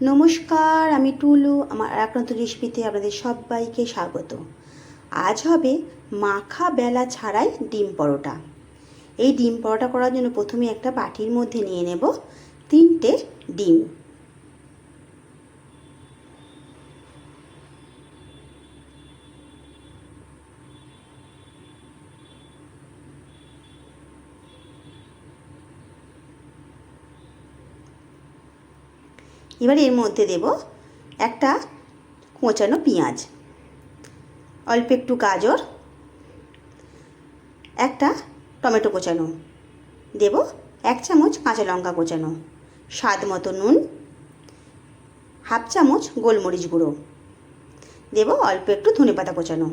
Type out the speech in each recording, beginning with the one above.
নমস্কার, আমি টুলু। আমার এক নতুন রেসিপিতে আপনাদের সবাইকে স্বাগত। আজ হবে মাখা বেলা ছাড়াই ডিম পরোটা। এই ডিম পরোটা করার জন্য প্রথমে একটা বাটির মধ্যে নিয়ে নেব 3টে ডিম। এবার এর মধ্যে দেব একটা কোঁচানো পেঁয়াজ, অল্প একটু গাজর, একটা টমেটো কোচানো, দেব 1 চামচ কাঁচা লঙ্কা কোচানো, স্বাদ মতো নুন, হাফ চামচ গোলমরিচ গুঁড়ো, দেব অল্প একটু ধনেপাতা কোচানো।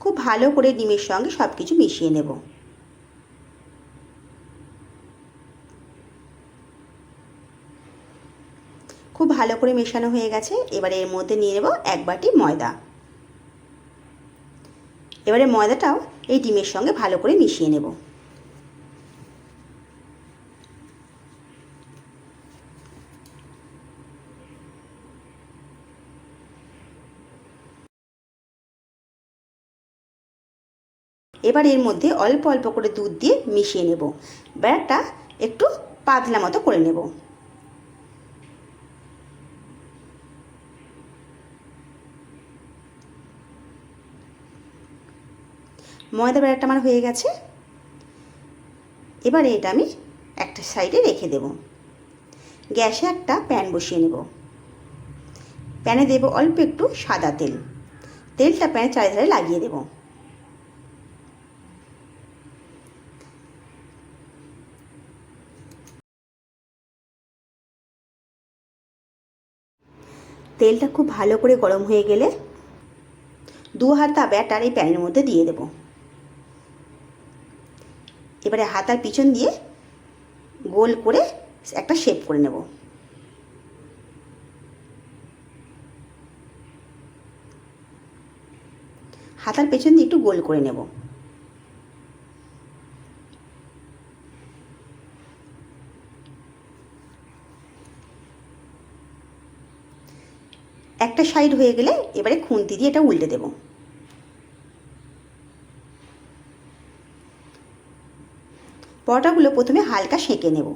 খুব ভালো করে ডিমের সঙ্গে সব কিছু মিশিয়ে নেব। খুব ভালো করে মেশানো হয়ে গেছে। এবারে এর মধ্যে নিয়ে নেব 1 বাটি ময়দা। এবারে ময়দাটাও এই ডিমের সঙ্গে ভালো করে মিশিয়ে নেব। এবার এর মধ্যে অল্প অল্প করে দুধ দিয়ে মিশিয়ে নেব। ব্যাটারটা একটু পাতলা মতো করে নেব। ময়দা ব্যাটারটা আমার হয়ে গেছে। এবারে এটা আমি একটা সাইডে রেখে দেব। গ্যাসে একটা প্যান বসিয়ে নেব। প্যানে দেব অল্প একটু সাদা তেল। তেলটা প্যানের চারিধারে লাগিয়ে দেব। তেলটা খুব ভালো করে গরম হয়ে গেলে 2 হাতা ব্যাটার এই প্যানের মধ্যে দিয়ে দেব। এবারে হাতার পিছন দিয়ে গোল করে একটা শেপ করে নেব। হাতার পেছন দিয়ে একটু গোল করে নেব। একটা সাইড হয়ে গেলে এবারে খুন্তি দিয়ে এটা উল্টে দেব। পরোটাগুলো প্রথমে হালকা সেঁকে নেব।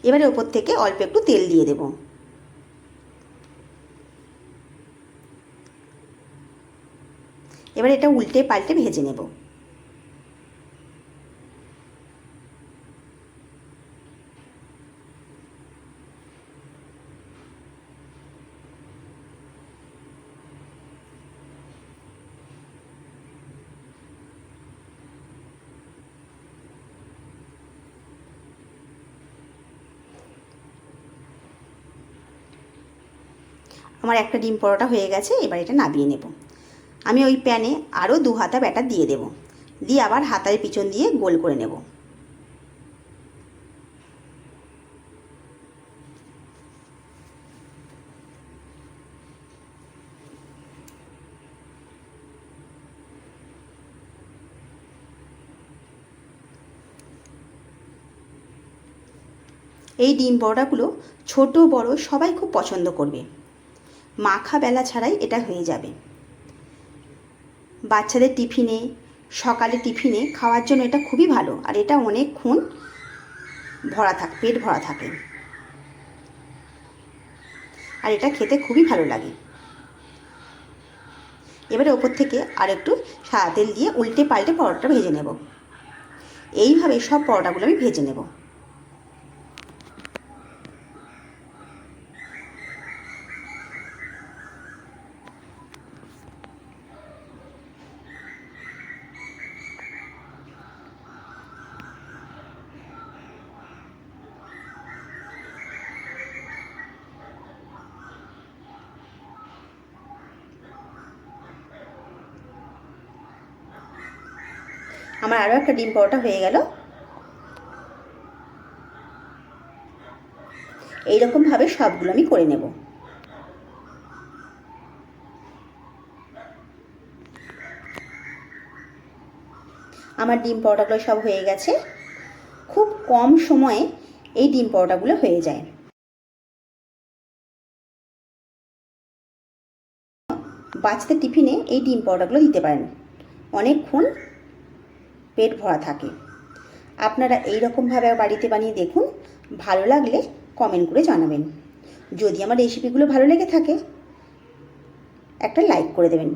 এবারে ওপর থেকে অল্প একটু তেল দিয়ে দেব। এবারে এটা উল্টে পাল্টে ভেজে নেব। আমার একটা ডিম পরোটা হয়ে গেছে। এবার এটা নামিয়ে নেব। আমি ওই প্যানে আরও 2 হাতা ব্যাটার দিয়ে দেব। দিয়ে আবার হাতার পিছন দিয়ে গোল করে নেব। এই ডিম পরোটাগুলো ছোট বড় সবাই খুব পছন্দ করবে। মাখা বেলা ছাড়াই এটা হয়ে যাবে। বাচ্চাদের টিফিনে, সকালে টিফিনে খাওয়ার জন্য এটা খুবই ভালো। আর এটা অনেকক্ষণ পেট ভরা থাকে। আর এটা খেতে খুবই ভালো লাগে। এবারে ওপর থেকে আর একটু সাদা তেল দিয়ে উল্টে পাল্টে পরোটাটা ভেজে নেব। এইভাবে সব পরোটাগুলো আমি ভেজে নেব। আমার আরও একটা ডিম পরোটা হয়ে গেল। এইরকমভাবে সবগুলো আমি করে নেব। আমার ডিম পরোটাগুলো সব হয়ে গেছে। খুব কম সময়ে এই ডিম পরোটাগুলো হয়ে যায়। বাচ্চাদের টিফিনে এই ডিম পরোটাগুলো দিতে পারেন, অনেকক্ষণ পেট ভরা থাকে। আপনারা এই রকমভাবে বাড়িতে বানিয়ে দেখুন, ভালো লাগলে কমেন্ট করে জানাবেন। যদি আমার রেসিপিগুলো ভালো লেগে থাকে একটা লাইক করে দেবেন।